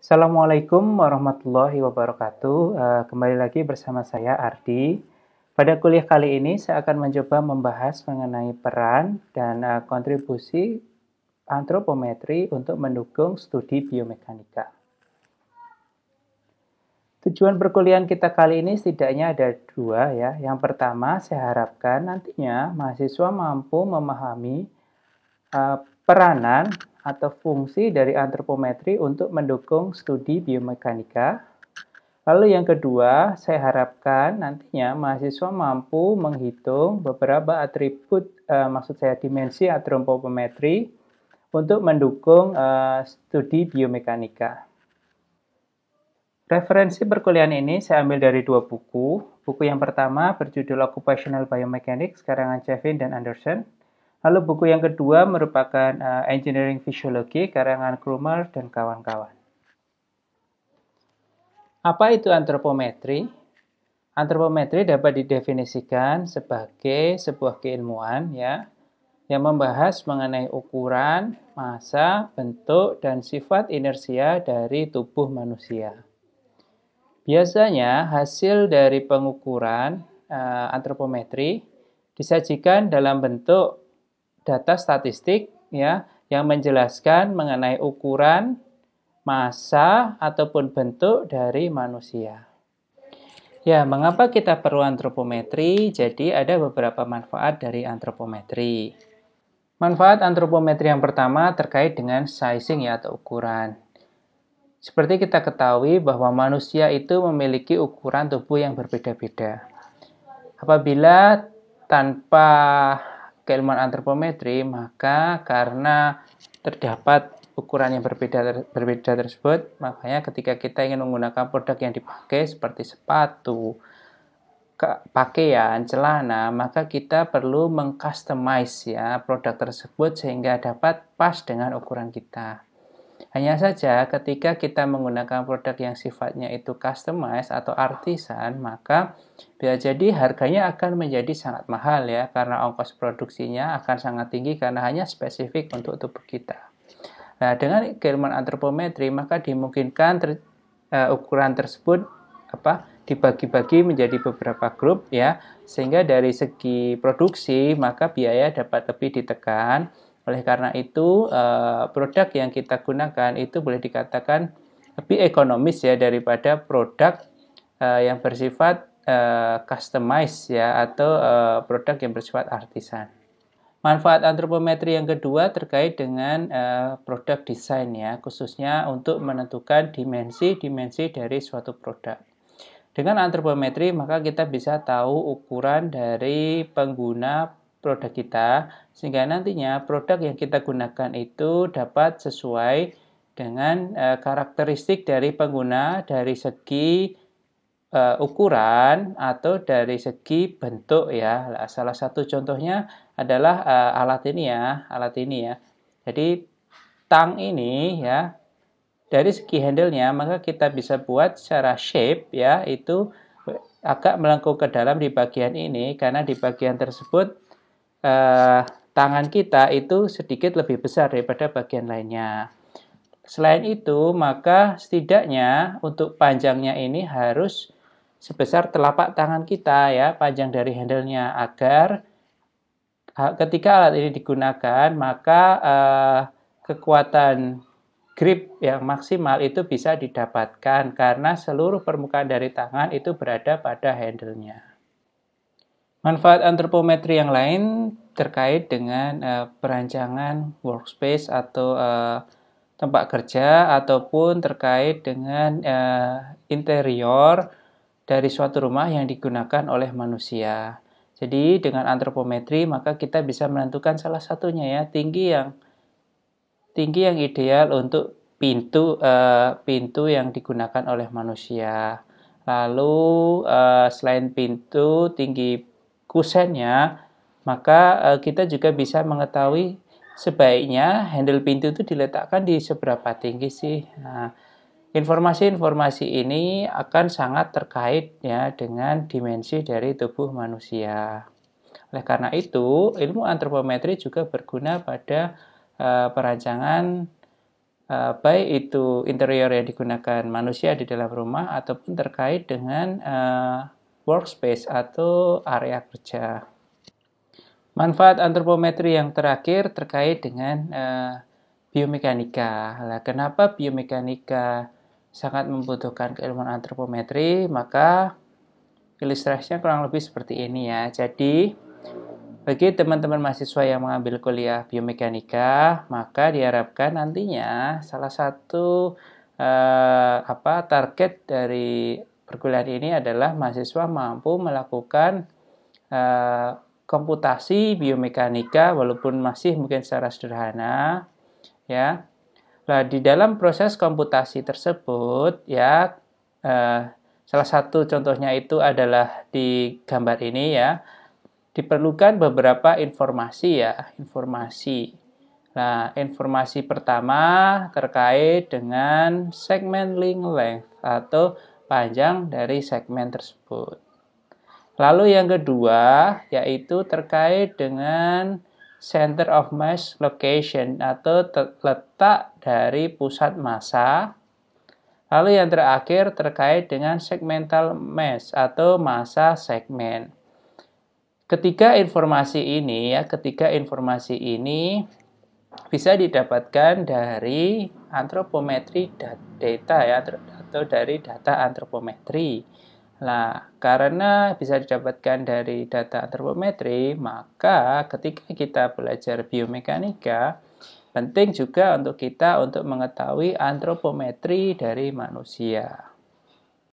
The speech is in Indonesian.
Assalamualaikum warahmatullahi wabarakatuh. Kembali lagi bersama saya Ardi. Pada kuliah kali ini saya akan mencoba membahas mengenai peran dan kontribusi antropometri untuk mendukung studi biomekanika. Tujuan perkuliahan kita kali ini setidaknya ada dua ya. Yang pertama, saya harapkan nantinya mahasiswa mampu memahami peranan atau fungsi dari antropometri untuk mendukung studi biomekanika. Lalu yang kedua, saya harapkan nantinya mahasiswa mampu menghitung beberapa atribut, maksud saya dimensi antropometri untuk mendukung studi biomekanika. Referensi perkuliahan ini saya ambil dari dua buku. Buku yang pertama berjudul Occupational Biomechanics, karangan Chevin dan Anderson. Lalu buku yang kedua merupakan Engineering Physiology, karangan Krumer dan kawan-kawan. Apa itu antropometri? Antropometri dapat didefinisikan sebagai sebuah keilmuan ya, yang membahas mengenai ukuran, massa, bentuk, dan sifat inersia dari tubuh manusia. Biasanya hasil dari pengukuran antropometri disajikan dalam bentuk data statistik ya, yang menjelaskan mengenai ukuran, massa, ataupun bentuk dari manusia. Ya, mengapa kita perlu antropometri? Jadi ada beberapa manfaat dari antropometri. Manfaat antropometri yang pertama terkait dengan sizing ya, atau ukuran. Seperti kita ketahui bahwa manusia itu memiliki ukuran tubuh yang berbeda-beda. Apabila tanpa keilmuan antropometri, maka karena terdapat ukuran yang berbeda tersebut, makanya ketika kita ingin menggunakan produk yang dipakai seperti sepatu, pakaian, celana, maka kita perlu mengcustomize ya produk tersebut sehingga dapat pas dengan ukuran kita. Hanya saja ketika kita menggunakan produk yang sifatnya itu customize atau artisan, maka bisa jadi harganya akan menjadi sangat mahal ya, karena ongkos produksinya akan sangat tinggi karena hanya spesifik untuk tubuh kita. Nah, dengan keilmuan antropometri maka dimungkinkan ukuran tersebut dibagi-bagi menjadi beberapa grup ya, sehingga dari segi produksi maka biaya dapat lebih ditekan. Oleh karena itu, produk yang kita gunakan itu boleh dikatakan lebih ekonomis ya daripada produk yang bersifat customize ya, atau produk yang bersifat artisan. Manfaat antropometri yang kedua terkait dengan produk desain ya, khususnya untuk menentukan dimensi-dimensi dari suatu produk. Dengan antropometri maka kita bisa tahu ukuran dari pengguna produk kita, sehingga nantinya produk yang kita gunakan itu dapat sesuai dengan karakteristik dari pengguna dari segi ukuran atau dari segi bentuk ya. Salah satu contohnya adalah alat ini ya. Jadi tang ini ya, dari segi handle-nya maka kita bisa buat secara shape ya, itu agak melengkung ke dalam di bagian ini, karena di bagian tersebut tangan kita itu sedikit lebih besar daripada bagian lainnya. Selain itu, maka setidaknya untuk panjangnya ini harus sebesar telapak tangan kita ya, panjang dari handle-nya, agar ketika alat ini digunakan maka kekuatan grip yang maksimal itu bisa didapatkan karena seluruh permukaan dari tangan itu berada pada handle-nya. Manfaat antropometri yang lain terkait dengan perancangan workspace atau tempat kerja, ataupun terkait dengan interior dari suatu rumah yang digunakan oleh manusia. Jadi dengan antropometri maka kita bisa menentukan salah satunya ya, tinggi yang ideal untuk pintu yang digunakan oleh manusia. Lalu selain pintu, tinggi kusennya, maka kita juga bisa mengetahui sebaiknya handle pintu itu diletakkan di seberapa tinggi sih. Nah, informasi-informasi ini akan sangat terkait ya dengan dimensi dari tubuh manusia. Oleh karena itu, ilmu antropometri juga berguna pada perancangan baik itu interior yang digunakan manusia di dalam rumah ataupun terkait dengan workspace atau area kerja. Manfaat antropometri yang terakhir terkait dengan biomekanika. Nah, kenapa biomekanika sangat membutuhkan keilmuan antropometri? Maka ilustrasinya kurang lebih seperti ini ya. Jadi, bagi teman-teman mahasiswa yang mengambil kuliah biomekanika, maka diharapkan nantinya salah satu target dari perkuliahan ini adalah mahasiswa mampu melakukan komputasi biomekanika walaupun masih mungkin secara sederhana ya. Nah, di dalam proses komputasi tersebut ya salah satu contohnya itu adalah di gambar ini ya. Diperlukan beberapa informasi ya, informasi. Nah, informasi pertama terkait dengan segmen link length atau panjang dari segmen tersebut. Lalu yang kedua yaitu terkait dengan center of mass location atau letak dari pusat massa. Lalu yang terakhir terkait dengan segmental mass atau massa segmen. Ketiga informasi ini bisa didapatkan dari antropometri data ya, atau dari data antropometri. Nah, karena bisa didapatkan dari data antropometri, maka ketika kita belajar biomekanika, penting juga untuk kita untuk mengetahui antropometri dari manusia.